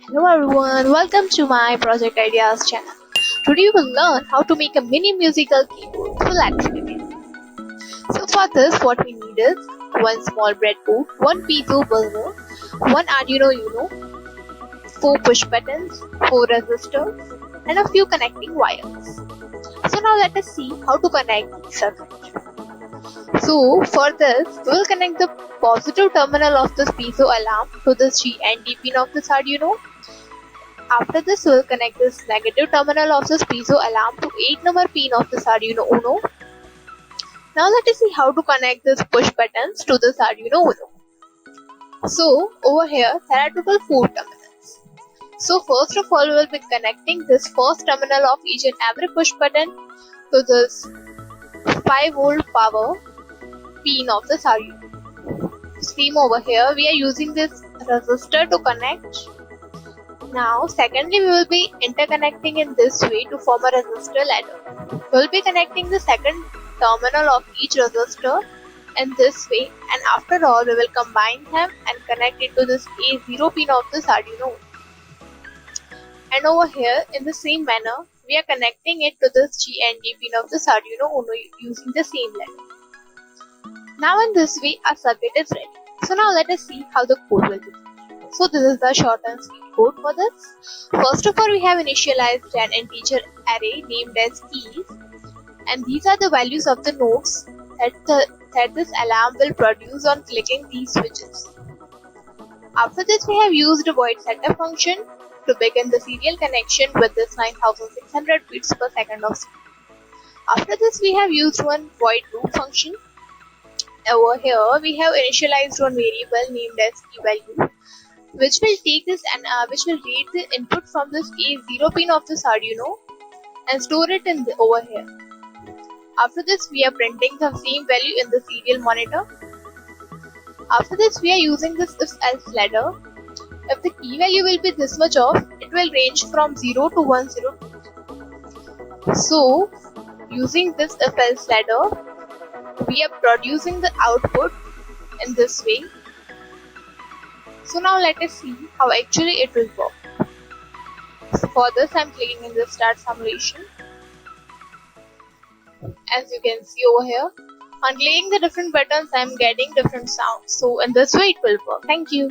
Hello everyone, welcome to my Project Ideas channel. Today we will learn how to make a mini musical keyboard full activity. So for this what we need is one small breadboard, one piezo buzzer, one Arduino Uno, 4 push buttons, 4 resistors and a few connecting wires. So now let us see how to connect these circuits. So for this we will connect the positive terminal of this piezo alarm to the G and D pin of this Arduino. After this, we'll connect this negative terminal of this piezo alarm to 8 number pin of this Arduino Uno. Now let us see how to connect this push buttons to this Arduino Uno. So over here, there are total 4 terminals. So first of all, we will be connecting this first terminal of each and every push button to this 5 volt power pin of this Arduino. Same over here, we are using this resistor to connect. Now, secondly, we will be interconnecting in this way to form a resistor ladder. We will be connecting the second terminal of each resistor in this way, and after all, we will combine them and connect it to this A0 pin of this Arduino. And over here, in the same manner, we are connecting it to this G and D pin of this Arduino Uno using the same ladder. Now, in this way, our circuit is ready. So now let us see how the code will be. So this is the short and sweet code for this. First of all, we have initialized an integer array named as keys, and these are the values of the nodes that this alarm will produce on clicking these switches. After this, we have used a void setup function to begin the serial connection with this 9600 beats per second of speed. After this, we have used one void loop function. Over here, we have initialized one variable named as key value, which will take this and which will read the input from this A0 pin of this Arduino and store it in over here. After this, we are printing the same value in the serial monitor. After this, we are using this if-else ladder. If the key value will be this much off, it will range from 0 to 102. So, using this if-else ladder, we are producing the output in this way. So now let us see how actually it will work. So for this I am clicking in the start simulation. As you can see over here, on clicking the different buttons I am getting different sounds. So in this way it will work. Thank you.